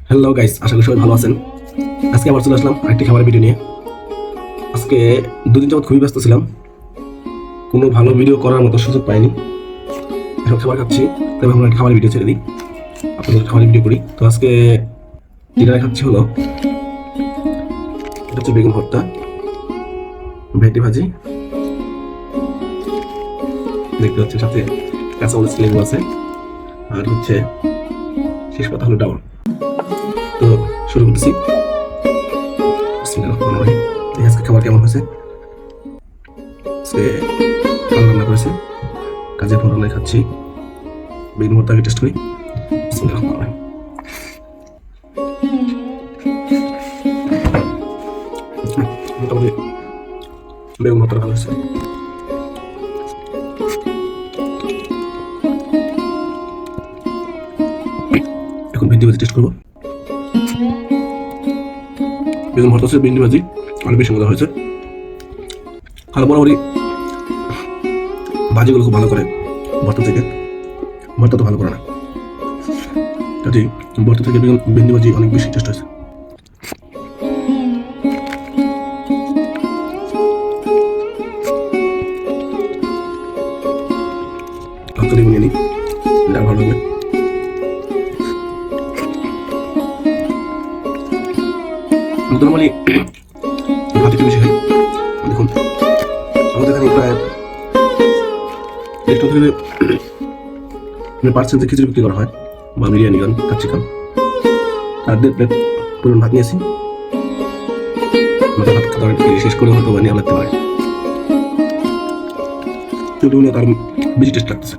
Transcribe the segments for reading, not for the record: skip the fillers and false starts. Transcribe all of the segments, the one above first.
Hello guys, আশা করি সবাই ভালো আছেন। আজকে আবার চলে আসলাম আরেকটি খাবারের ভিডিও নিয়ে। আজকে দুদিন যাবত খুবই ব্যস্ত ছিলাম, কোনো ভালো ভিডিও করার মতো সুযোগ পাইনি। এখন খাবার খাচ্ছি, তাই ভাবলাম একটা খাবারের ভিডিও ছেড়ে দিই, আপনাদের খাবারের ভিডিও করি। তো আজকে ডিনারে খাচ্ছি হলো এটা হচ্ছে বেগুন ভর্তা, ভেন্ডি ভাজি, দেখতে পাচ্ছি সাথে কাঁচামরিচ লেবু আছে, আর হচ্ছে শেষ কথা হলো ডাউল। তো শুরু করতেছি। আজকে খাবার কেমন হয়েছে? আজকে ভালো রান্না করেছে, কাজে ফোন রান্নায় খাচ্ছি। বেগুন ভর্তা আগে টেস্ট করি। মোটামুটি বেগুন ভর্তা ভালো হয়েছে। এখন ভেন্ডি ভাজি টেস্ট করবো। বেগুন ভর্তা হচ্ছে ভেন্ডি ভাজি অনেক বেশি মজা হয়েছে। আর বরাবরই ভাজিগুলো খুব ভালো করে ভর্তা থেকে, ভর্তা তো ভালো করে না, কাজেই ভর্তা থেকে ভেন্ডি ভাজি অনেক বেশি টেস্ট হয়েছে। তরকারি নিয়ে নিই, এটা ভালো লাগবে। নর্মালি ভাত একটু বেশি খাই। দেখুন আমাদের এখানে প্রায় একটু থেকে পার্সেন্ট খিচুড়ি বিক্রি করা হয়, বা বিরিয়ানি গান কাচ্চি খান। আর 1.5 প্লেট পরিমাণ ভাত নিয়েছি। ভাত খাবার শেষ করে হয়তো বানিয়ে লাগতে পারে, শুধু তার বেশি টেস্ট লাগতেছে।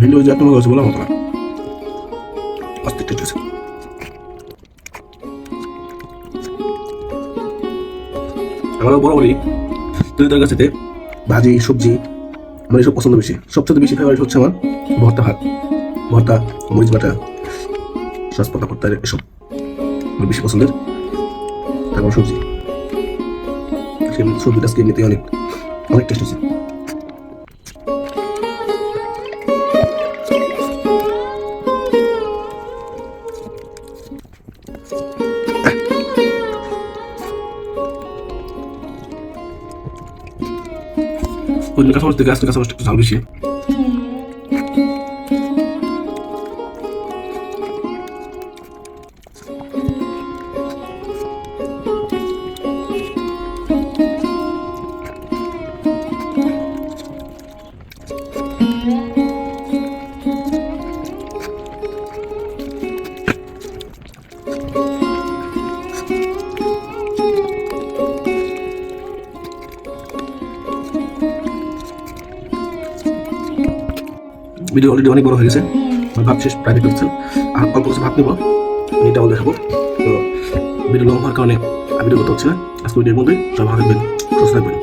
ভিডিও যে আপনার কাছে বলার মতো না, অস্থির টেস্ট হয়েছে। আমরা বরাবরই তরিতার কাছে ভাজি সবজি আমার এসব পছন্দ বেশি। সবচেয়ে বেশি ফেভারিট হচ্ছে আমার ভর্তা ভাত, ভর্তা, মরিচ বাটা, সস পাতা ভর্তা, এসব আমার বেশি পছন্দের। তারপর সবজি, সেই সবজিটা আজকে এমনিতেই অনেক অনেক টেস্ট হয়েছে। ওই কাঁচামরিচ থেকে আজকে কাঁচামরিচটা একটু ঝাল বেশি। ভিডিও অলরেডি অনেক বড় হয়ে গেছে, ভাত শেষ প্রায় দেখতে পাচ্ছেন। আর অল্প কিছু ভাত নেবো, এটাও দেখাবো। তো ভিডিও লং হওয়ার কারণে ভিডিও করতে হচ্ছে না। আজকে ভিডিও বন্ধুই সব ভালো থাকবেন, সুস্থ থাকবেন।